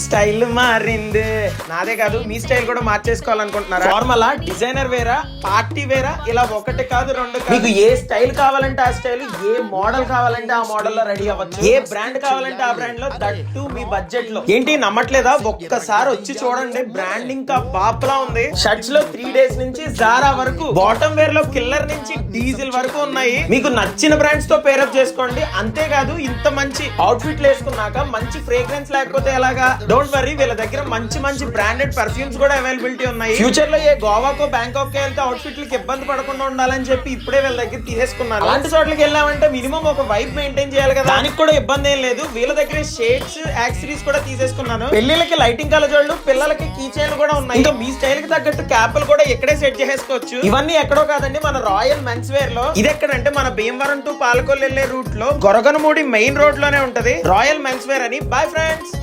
Style మారింది. నాదే కాదు, మీ స్టైల్ కూడా మార్చేసుకోవాలనుకుంటున్నారా? ఫార్మలా, డిజైనర్ వేరా, పార్టీ వేరా, ఇలా ఒకటి కాదు రెండు కాదు, మీకు ఏ స్టైల్ కావాలంటే ఆ స్టైల్, ఏ మోడల్ కావాలంటే ఆ మోడల్ లో రెడీ అవ్వచ్చు. ఏ బ్రాండ్ కావాలంటే ఆ బ్రాండ్ లో, దట్టు మీ బడ్జెట్ లో. ఏంటి నమ్మట్లేదా? ఒక్కసారి వచ్చి చూడండి. బ్రాండ్ ఇంకా బాప్లా ఉంది. షర్ట్స్ లో 3 days నుంచి జారా వరకు, బాటమ్ వేర్ లో కిల్లర్ నుంచి డీజిల్ వరకు ఉన్నాయి. మీకు నచ్చిన బ్రాండ్స్ తో పేరప్ చేసుకోండి. అంతేకాదు, ఇంత మంచి అవుట్ఫిట్ వేసుకున్నాక మంచి ఫ్రేగ్రెన్స్ లేకపోతే ఎలాగా? డోంట్ వరీ, వీళ్ళ దగ్గర మంచి మంచి బ్రాండెడ్ పర్ఫ్యూమ్స్ కూడా అవైలబిలిటీ ఉన్నాయి. ఫ్యూచర్ లో ఏ గోవాకో బ్యాంకాక్ వెళ్తే అవుట్ఫిట్లకి ఇబ్బంది పడకుండా ఉండాలని చెప్పి ఇప్పుడే వీళ్ళ దగ్గర తీసేసుకున్నాను. అలాంటి చోట్లకి వెళ్ళామంటే మినిమం ఒక వైబ్ మెయింటైన్ చేయాలి కదా, దానికి కూడా ఇబ్బంది ఏం లేదు. వీళ్ళ దగ్గర షేడ్స్, యాక్సెసరీస్ కూడా తీసేసుకున్నాను. పెళ్లిళ్ళకి లైటింగ్ కలజోళ్ళు, పిల్లలకి కీ చైన్లు కూడా ఉన్నాయి. ఇంకా మీ స్టైల్ కి తగ్గట్టు క్యాప్లు కూడా ఇక్కడే సెట్ చేసుకోవచ్చు. ఇవన్నీ ఎక్కడో కాదండి, మన రాయల్ మెన్స్ వేర్ లో. ఇది ఎక్కడంటే మన భీమవరం టు పాలకొల్లు వెళ్లే రూట్ లో గొరగనమూడి మెయిన్ రోడ్ లోనే ఉంటది రాయల్ మెన్స్ వేర్ అని. Bye friends.